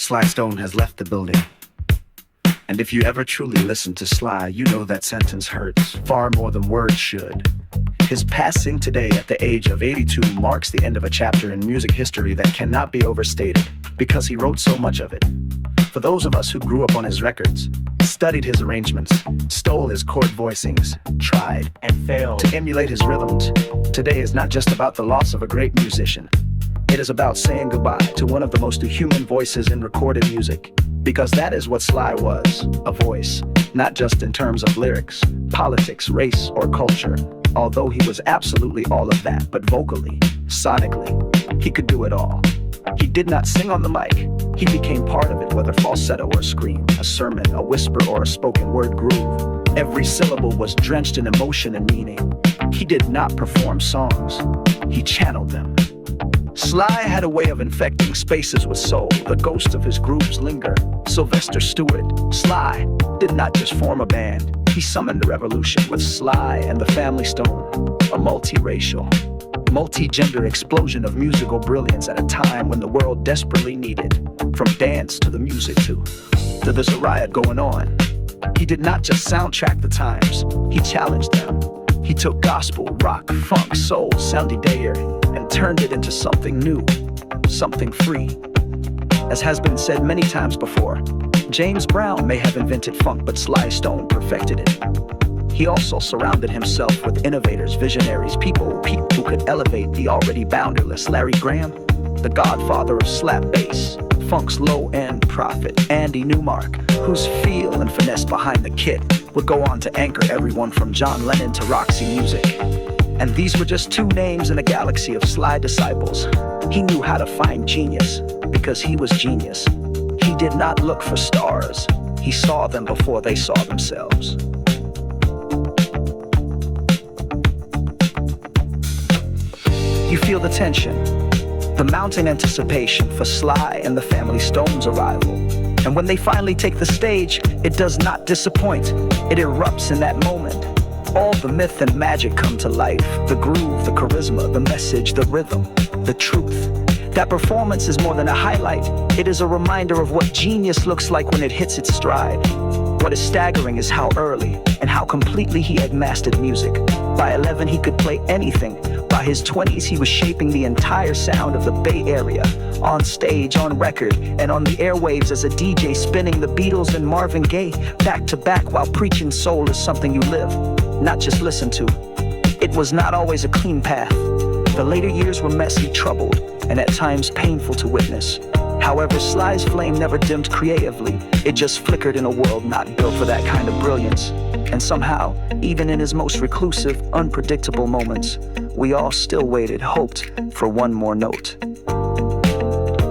Sly Stone has left the building. And if you ever truly listen to Sly, you know that sentence hurts far more than words should. His passing today at the age of 82 marks the end of a chapter in music history that cannot be overstated, because he wrote so much of it. For those of us who grew up on his records, studied his arrangements, stole his chord voicings, tried and failed to emulate his rhythms, today is not just about the loss of a great musician. It is about saying goodbye to one of the most human voices in recorded music. Because that is what Sly was, a voice, not just in terms of lyrics, politics, race, or culture. Although he was absolutely all of that, but vocally, sonically, he could do it all. He did not sing on the mic. He became part of it, whether falsetto or scream, a sermon, a whisper, or a spoken word groove. Every syllable was drenched in emotion and meaning. He did not perform songs. He channeled them. Sly had a way of infecting spaces with soul. The ghosts of his grooves linger. Sylvester Stewart, Sly, did not just form a band. He summoned a revolution with Sly and the Family Stone, a multiracial, multi-gender explosion of musical brilliance at a time when the world desperately needed. From dance to the music to there's a riot going on. He did not just soundtrack the times, he challenged them. He took gospel, rock, funk, soul, soundy dayer, and turned it into something new, something free. As has been said many times before, James Brown may have invented funk, but Sly Stone perfected it. He also surrounded himself with innovators, visionaries, people who could elevate the already boundarless. Larry Graham, the godfather of slap bass, funk's low-end prophet. Andy Newmark, whose feel and finesse behind the kit would go on to anchor everyone from John Lennon to Roxy Music. And these were just two names in a galaxy of Sly disciples. He knew how to find genius, because he was genius. He did not look for stars. He saw them before they saw themselves. You feel the tension, the mounting anticipation for Sly and the Family Stone's arrival. And when they finally take the stage, it does not disappoint. It erupts in that moment. All the myth and magic come to life. The groove, the charisma, the message, the rhythm, the truth. That performance is more than a highlight. It is a reminder of what genius looks like when it hits its stride. What is staggering is how early and how completely he had mastered music. By 11, he could play anything. By his 20s, he was shaping the entire sound of the Bay Area, on stage, on record, and on the airwaves as a DJ, spinning the Beatles and Marvin Gaye back to back while preaching soul is something you live, not just listen to. It was not always a clean path. The later years were messy, troubled, and at times painful to witness. However, Sly's flame never dimmed creatively. It just flickered in a world not built for that kind of brilliance. And somehow, even in his most reclusive, unpredictable moments, we all still waited, hoped for one more note.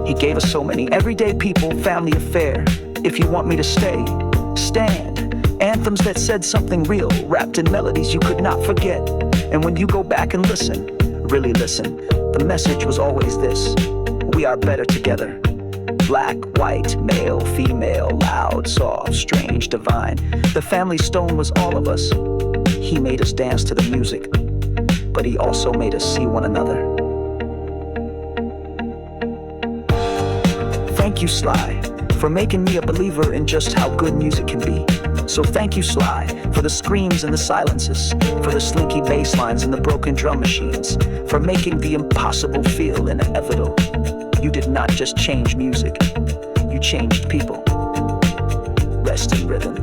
He gave us so many everyday people, family affair. If you want me to stay, stand. Anthems that said something real, wrapped in melodies you could not forget. And when you go back and listen, really listen, the message was always this: we are better together. Black, white, male, female, loud, soft, strange, divine. The Family Stone was all of us. He made us dance to the music, but he also made us see one another. Thank you, Sly, for making me a believer in just how good music can be. So thank you, Sly, for the screams and the silences, for the slinky bass lines and the broken drum machines, for making the impossible feel inevitable. You did not just change music, you changed people. Rest in rhythm.